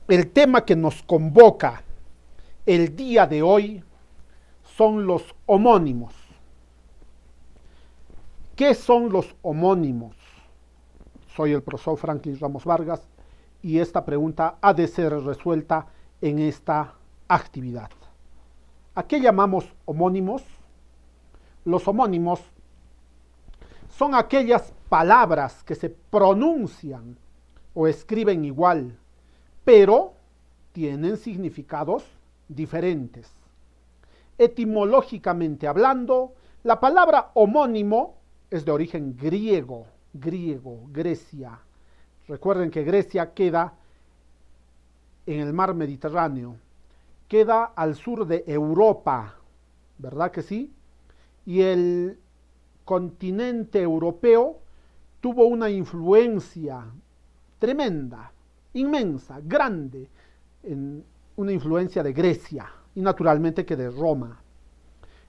El tema que nos convoca el día de hoy son los homónimos. ¿Qué son los homónimos? Soy el profesor Franklin Ramos Vargas y esta pregunta ha de ser resuelta en esta actividad. ¿A qué llamamos homónimos? Los homónimos son aquellas palabras que se pronuncian o escriben igual, pero tienen significados diferentes. Etimológicamente hablando, la palabra homónimo es de origen griego, Grecia. Recuerden que Grecia queda en el mar Mediterráneo, queda al sur de Europa, ¿verdad que sí? Y el continente europeo tuvo una influencia tremenda, inmensa, grande, en una influencia de Grecia y naturalmente que de Roma.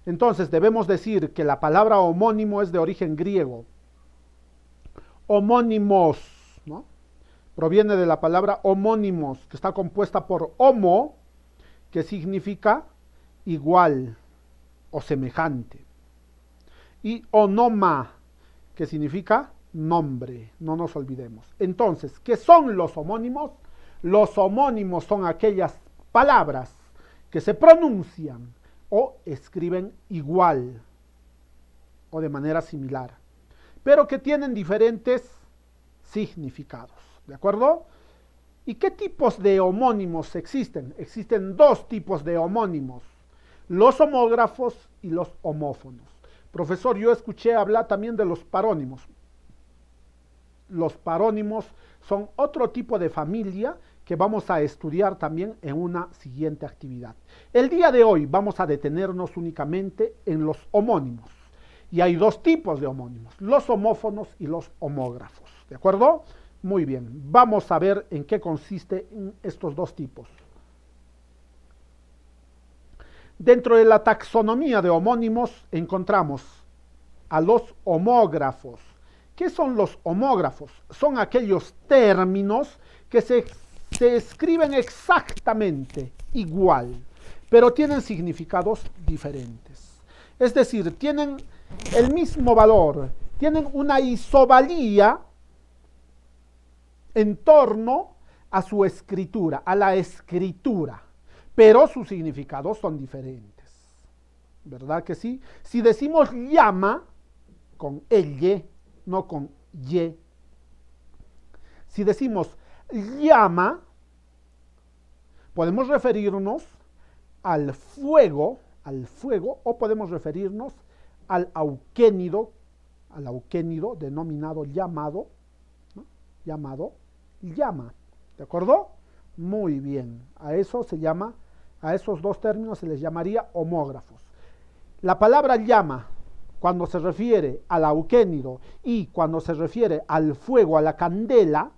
Entonces debemos decir que la palabra homónimo es de origen griego. Homónimos, ¿no? Proviene de la palabra homónimos, que está compuesta por homo, que significa igual o semejante, y onoma, que significa nombre, no nos olvidemos. Entonces, ¿qué son los homónimos? Los homónimos son aquellas palabras que se pronuncian o escriben igual o de manera similar, pero que tienen diferentes significados, ¿de acuerdo? ¿Y qué tipos de homónimos existen? Existen dos tipos de homónimos, los homógrafos y los homófonos. Profesor, yo escuché hablar también de los parónimos. Los parónimos son otro tipo de familia que vamos a estudiar también en una siguiente actividad. El día de hoy vamos a detenernos únicamente en los homónimos. Y hay dos tipos de homónimos, los homófonos y los homógrafos. ¿De acuerdo? Muy bien, vamos a ver en qué consiste estos dos tipos. Dentro de la taxonomía de homónimos encontramos a los homógrafos. ¿Qué son los homógrafos? Son aquellos términos que se escriben exactamente igual, pero tienen significados diferentes. Es decir, tienen el mismo valor, tienen una isovalía en torno a su escritura, a la escritura, pero sus significados son diferentes. ¿Verdad que sí? Si decimos llama, con elle, no con ye. Si decimos llama, podemos referirnos al fuego, o podemos referirnos al auquénido denominado llamado, ¿no? Llamado, llama, ¿de acuerdo? Muy bien, a esos dos términos se les llamaría homógrafos. La palabra llama, cuando se refiere al auquénido y cuando se refiere al fuego, a la candela,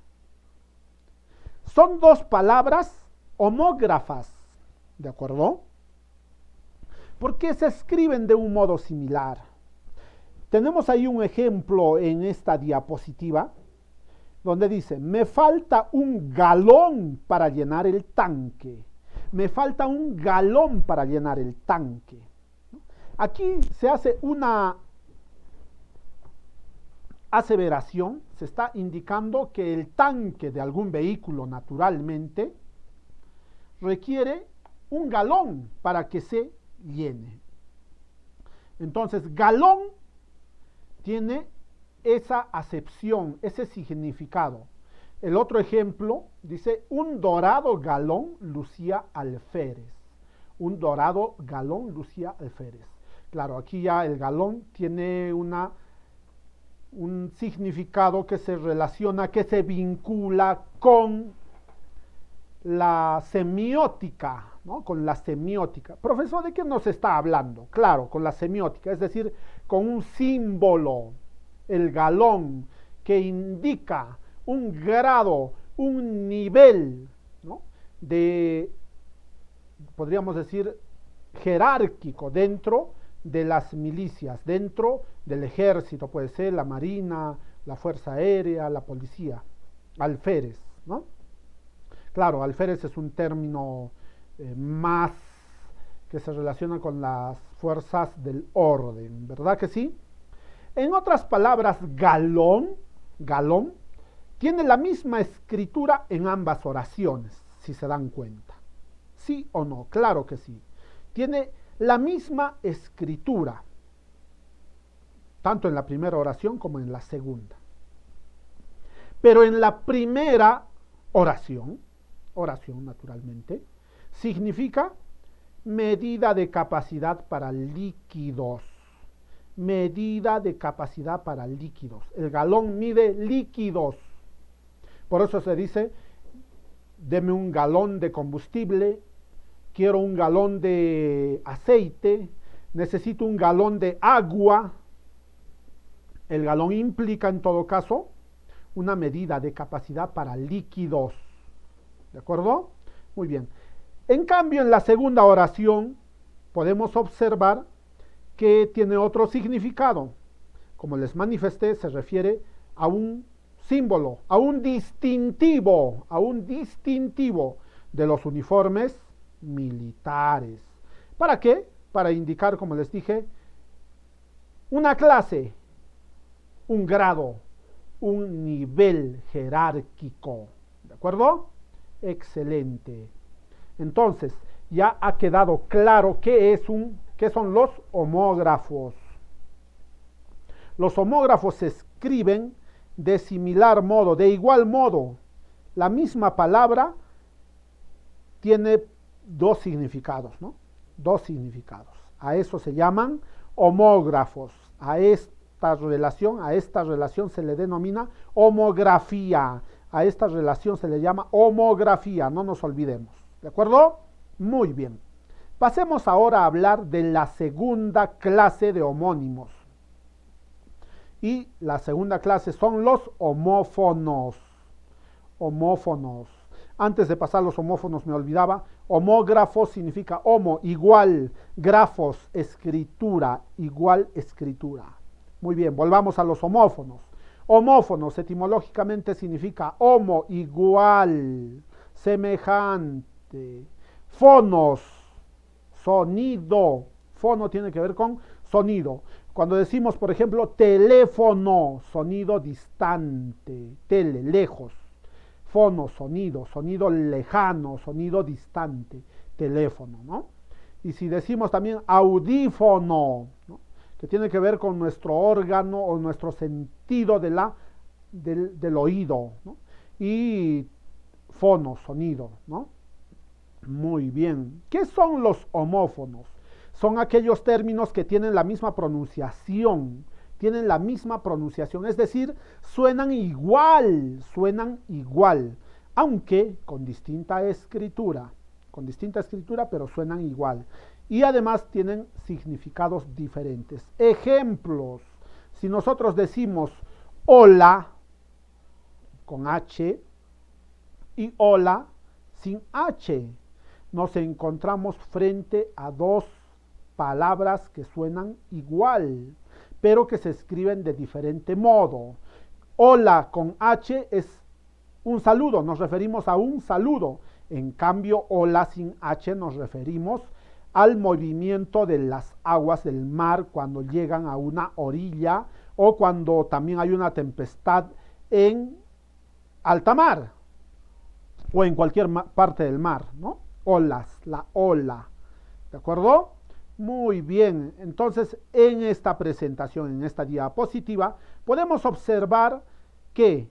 son dos palabras homógrafas, ¿de acuerdo? Porque se escriben de un modo similar. Tenemos ahí un ejemplo en esta diapositiva donde dice, me falta un galón para llenar el tanque. Me falta un galón para llenar el tanque. Aquí se hace una aseveración, se está indicando que el tanque de algún vehículo naturalmente requiere un galón para que se llene. Entonces, galón tiene esa acepción, ese significado. El otro ejemplo dice, un dorado galón lucía alférez. Un dorado galón lucía alférez. Claro, aquí ya el galón tiene un significado que se relaciona, que se vincula con la semiótica, ¿no? Con la semiótica. Profesor, ¿de qué nos está hablando? Claro, con la semiótica, es decir, con un símbolo, el galón, que indica un grado, un nivel, ¿no? De, podríamos decir, jerárquico dentro de las milicias, dentro del ejército, puede ser la marina, la fuerza aérea, la policía, alférez, ¿no? Claro, alférez es un término más que se relaciona con las fuerzas del orden, ¿verdad que sí? En otras palabras, galón, tiene la misma escritura en ambas oraciones, si se dan cuenta. ¿Sí o no? Claro que sí. Tiene la misma escritura, tanto en la primera oración como en la segunda. Pero en la primera oración naturalmente, significa medida de capacidad para líquidos. Medida de capacidad para líquidos. El galón mide líquidos. Por eso se dice, deme un galón de combustible, quiero un galón de aceite, necesito un galón de agua. El galón implica en todo caso una medida de capacidad para líquidos. ¿De acuerdo? Muy bien. En cambio, en la segunda oración podemos observar que tiene otro significado. Como les manifesté, se refiere a un símbolo, a un distintivo de los uniformes militares. ¿Para qué? Para indicar, como les dije, una clase, un grado, un nivel jerárquico. ¿De acuerdo? Excelente. Entonces, ya ha quedado claro qué son los homógrafos. Los homógrafos se escriben de similar modo, de igual modo. La misma palabra tiene dos significados, ¿no? Dos significados. A eso se llaman homógrafos. A esta relación se le denomina homografía. A esta relación se le llama homografía, no nos olvidemos. ¿De acuerdo? Muy bien. Pasemos ahora a hablar de la segunda clase de homónimos. Y la segunda clase son los homófonos. Homófonos. Antes de pasar los homófonos me olvidaba. Homógrafo significa homo, igual. Grafos, escritura, igual escritura. Muy bien, volvamos a los homófonos. Homófonos etimológicamente significa homo, igual, semejante. Fonos, sonido. Fono tiene que ver con sonido. Cuando decimos, por ejemplo, teléfono, sonido distante, tele, lejos. Fono, sonido, sonido lejano, sonido distante, teléfono, ¿no? Y si decimos también audífono, ¿no?, que tiene que ver con nuestro órgano o nuestro sentido del oído, ¿no? Y fono, sonido, ¿no? Muy bien. ¿Qué son los homófonos? Son aquellos términos que tienen la misma pronunciación, es decir, suenan igual, aunque con distinta escritura, pero suenan igual. Y además tienen significados diferentes. Ejemplos: si nosotros decimos hola con H y hola sin H, nos encontramos frente a dos palabras que suenan igual, pero que se escriben de diferente modo. Hola con H es un saludo, nos referimos a un saludo. En cambio, hola sin H nos referimos al movimiento de las aguas del mar cuando llegan a una orilla o cuando también hay una tempestad en alta mar o en cualquier parte del mar, ¿no? Olas, la ola. ¿De acuerdo? Muy bien. Entonces, en esta presentación, en esta diapositiva, podemos observar que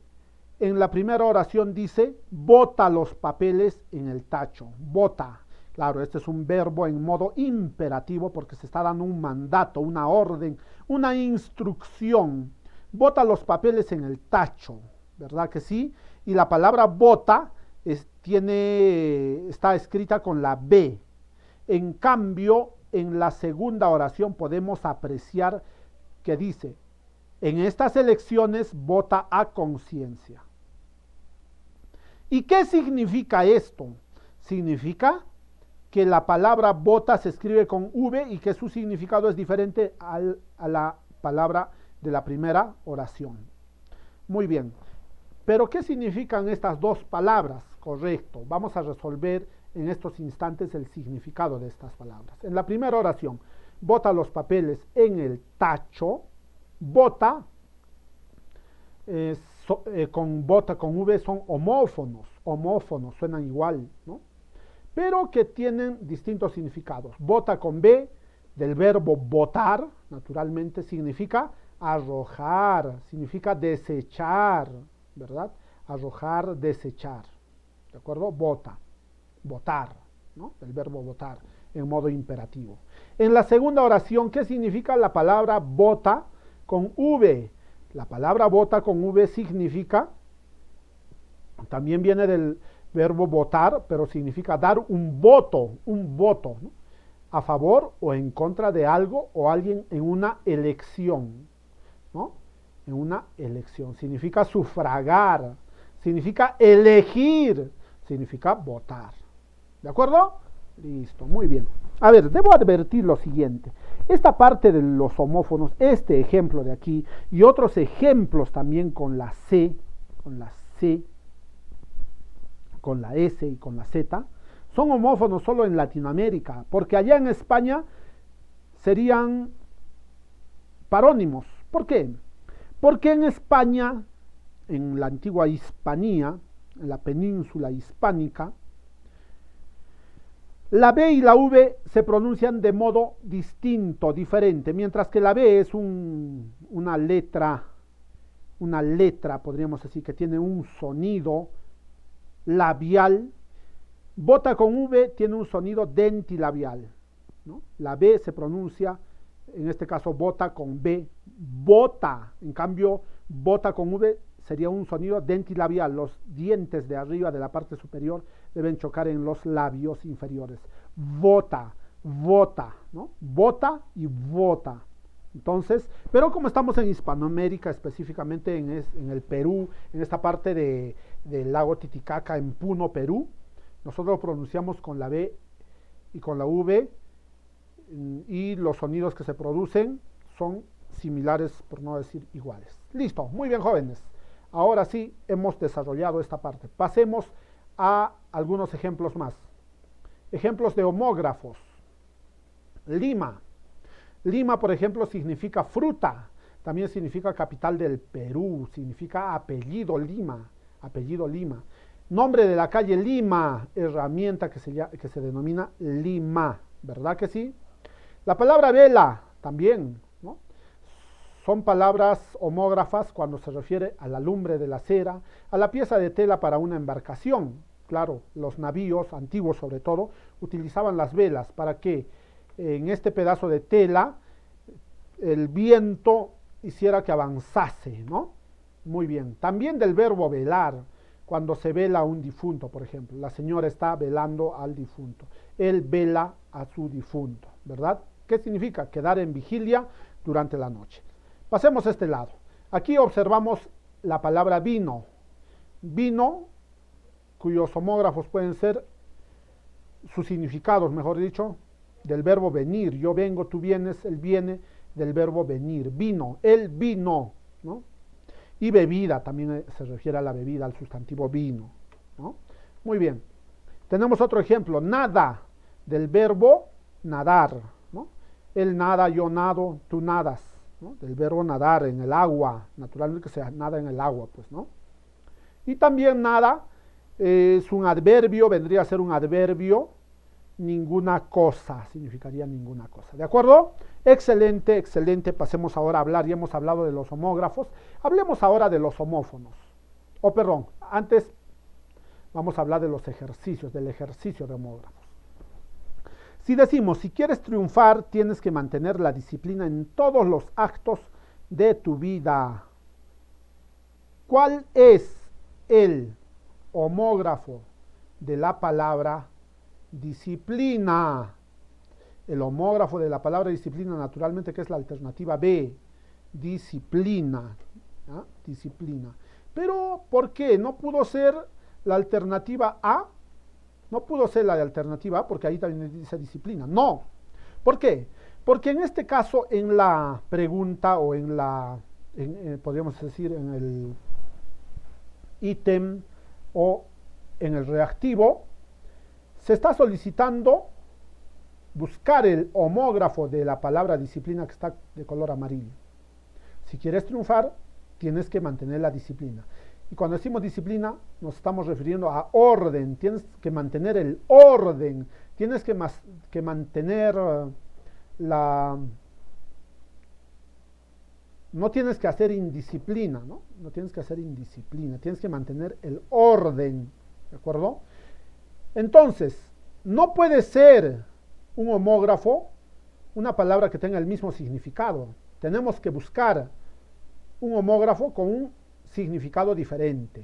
en la primera oración dice, bota los papeles en el tacho. Bota. Claro, este es un verbo en modo imperativo porque se está dando un mandato, una orden, una instrucción. Bota los papeles en el tacho, ¿verdad que sí? Y la palabra bota está escrita con la B. En cambio, en la segunda oración podemos apreciar que dice, en estas elecciones vota a conciencia. ¿Y qué significa esto? Significa que la palabra vota se escribe con V y que su significado es diferente a la palabra de la primera oración. Muy bien. Pero ¿qué significan estas dos palabras? correcto. Vamos a resolver en estos instantes el significado de estas palabras. En la primera oración, bota los papeles en el tacho. Bota, con bota con V son homófonos, suenan igual, ¿no? Pero que tienen distintos significados. Bota con B, del verbo botar, naturalmente significa arrojar, significa desechar, ¿verdad? Arrojar, desechar, ¿de acuerdo? Bota, botar, ¿no? El verbo botar en modo imperativo. En la segunda oración, ¿qué significa la palabra bota con V? La palabra bota con V significa, también viene del verbo votar, pero significa dar un voto, ¿no? A favor o en contra de algo o alguien en una elección, ¿no? En una elección. Significa sufragar, significa elegir, significa votar. ¿De acuerdo? Listo, muy bien. A ver, debo advertir lo siguiente. Esta parte de los homófonos, este ejemplo de aquí y otros ejemplos también con la C, con la S y con la Z, son homófonos solo en Latinoamérica, porque allá en España serían parónimos. ¿Por qué? Porque en España, en la antigua Hispanía, en la península hispánica, la B y la V se pronuncian de modo distinto, diferente, mientras que la B es una letra, podríamos decir, que tiene un sonido labial. Bota con V tiene un sonido dentilabial, ¿no? La B se pronuncia, en este caso bota con B, bota. En cambio, bota con V sería un sonido dentilabial. Los dientes de arriba de la parte superior deben chocar en los labios inferiores. Vota, vota, ¿no? Bota y vota. Entonces, pero como estamos en Hispanoamérica, específicamente en el Perú, en esta parte del lago Titicaca, en Puno, Perú, nosotros lo pronunciamos con la B y con la V, y los sonidos que se producen son similares, por no decir iguales. Listo, muy bien, jóvenes. Ahora sí hemos desarrollado esta parte. Pasemos a algunos ejemplos más. Ejemplos de homógrafos. Lima. Lima, por ejemplo, significa fruta. También significa capital del Perú. Significa apellido Lima. Apellido Lima. Nombre de la calle Lima. Herramienta que se denomina Lima. ¿Verdad que sí? La palabra vela también, ¿no? Son palabras homógrafas cuando se refiere a la lumbre de la cera, a la pieza de tela para una embarcación. Claro, los navíos antiguos sobre todo utilizaban las velas para que en este pedazo de tela el viento hiciera que avanzase, ¿no? Muy bien. También del verbo velar, cuando se vela a un difunto, por ejemplo. La señora está velando al difunto. Él vela a su difunto, ¿verdad? ¿Qué significa? Quedar en vigilia durante la noche. Pasemos a este lado. Aquí observamos la palabra vino. Vino, cuyos homógrafos pueden ser sus significados, mejor dicho, del verbo venir. Yo vengo, tú vienes, él viene, del verbo venir. Vino, él vino, ¿no? Y bebida, también se refiere a la bebida, al sustantivo vino, ¿no? Muy bien. Tenemos otro ejemplo, nada, del verbo nadar, ¿no? Él nada, yo nado, tú nadas, ¿no? Del verbo nadar en el agua, naturalmente que se nada en el agua, pues, ¿no? Y también nada es un adverbio, vendría a ser un adverbio, ninguna cosa, significaría ninguna cosa, ¿de acuerdo? Excelente, excelente. Pasemos ahora a hablar, ya hemos hablado de los homógrafos, hablemos ahora de los homófonos, perdón, antes vamos a hablar de los ejercicios, del ejercicio de homógrafos. Si decimos, si quieres triunfar, tienes que mantener la disciplina en todos los actos de tu vida. ¿Cuál es el homógrafo de la palabra disciplina? El homógrafo de la palabra disciplina, naturalmente, que es la alternativa B, disciplina, ¿ah? Disciplina. Pero, ¿por qué? ¿No pudo ser la alternativa A? No pudo ser la de alternativa A, porque ahí también dice disciplina. No. ¿Por qué? Porque en este caso, en la pregunta o podríamos decir, en el ítem o en el reactivo, se está solicitando buscar el homógrafo de la palabra disciplina que está de color amarillo. Si quieres triunfar, tienes que mantener la disciplina. Y cuando decimos disciplina, nos estamos refiriendo a orden. Tienes que mantener el orden. Tienes que mantener la... No tienes que hacer indisciplina, ¿no? No tienes que hacer indisciplina. Tienes que mantener el orden, ¿de acuerdo? Entonces, no puede ser un homógrafo una palabra que tenga el mismo significado. Tenemos que buscar un homógrafo con un significado diferente,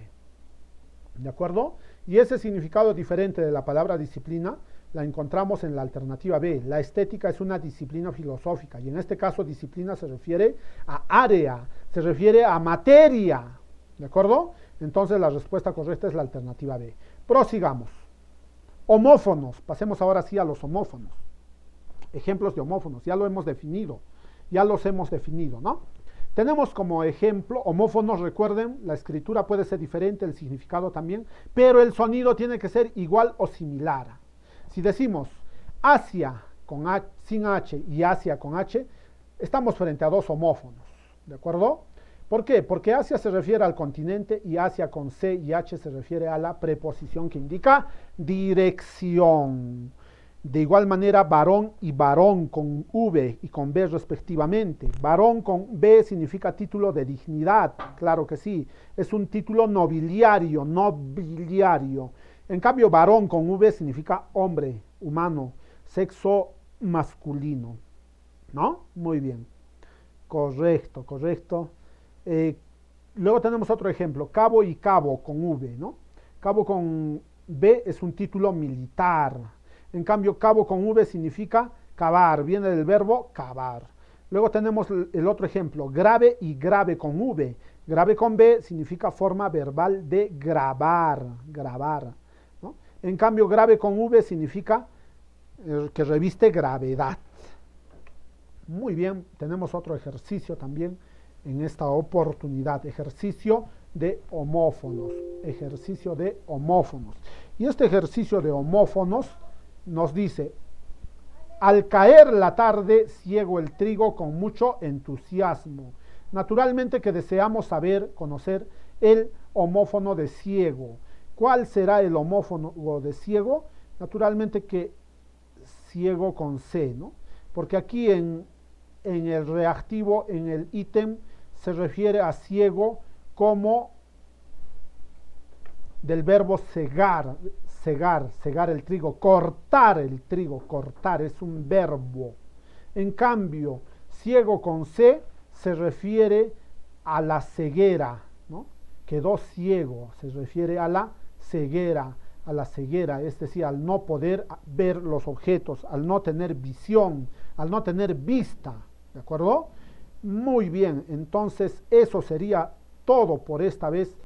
¿de acuerdo? Y ese significado diferente de la palabra disciplina la encontramos en la alternativa B. La estética es una disciplina filosófica y en este caso disciplina se refiere a área, se refiere a materia, ¿de acuerdo? Entonces la respuesta correcta es la alternativa B. Prosigamos. Homófonos, pasemos ahora sí a los homófonos. Ejemplos de homófonos, ya lo hemos definido, ¿no? Tenemos como ejemplo, homófonos, recuerden, la escritura puede ser diferente, el significado también, pero el sonido tiene que ser igual o similar. Si decimos Asia con H, sin H y Asia con H, estamos frente a dos homófonos, ¿de acuerdo? ¿Por qué? Porque Asia se refiere al continente y Asia con C y H se refiere a la preposición que indica dirección. De igual manera, varón y varón con V y con B respectivamente. Varón con B significa título de dignidad, claro que sí. Es un título nobiliario, nobiliario. En cambio, varón con V significa hombre, humano, sexo masculino. ¿No? Muy bien. Correcto, correcto. Luego tenemos otro ejemplo, cabo y cabo con V, ¿no? Cabo con B es un título militar. En cambio, cabo con V significa cavar, viene del verbo cavar. Luego tenemos el otro ejemplo, grave y grave con V. Grave con B significa forma verbal de grabar, grabar, ¿no? En cambio, grave con V significa que reviste gravedad. Muy bien, tenemos otro ejercicio también en esta oportunidad, ejercicio de homófonos, ejercicio de homófonos. Y este ejercicio de homófonos nos dice, al caer la tarde ciego el trigo con mucho entusiasmo. Naturalmente que deseamos saber, conocer el homófono de ciego. ¿Cuál será el homófono de ciego? Naturalmente que ciego con C, ¿no? Porque aquí en el reactivo, en el ítem, se refiere a ciego como del verbo cegar, cegar el trigo, cortar es un verbo. En cambio, ciego con C se refiere a la ceguera, ¿no? Quedó ciego, se refiere a la ceguera, es decir, al no poder ver los objetos, al no tener visión, al no tener vista, ¿de acuerdo? Muy bien, entonces eso sería todo por esta vez.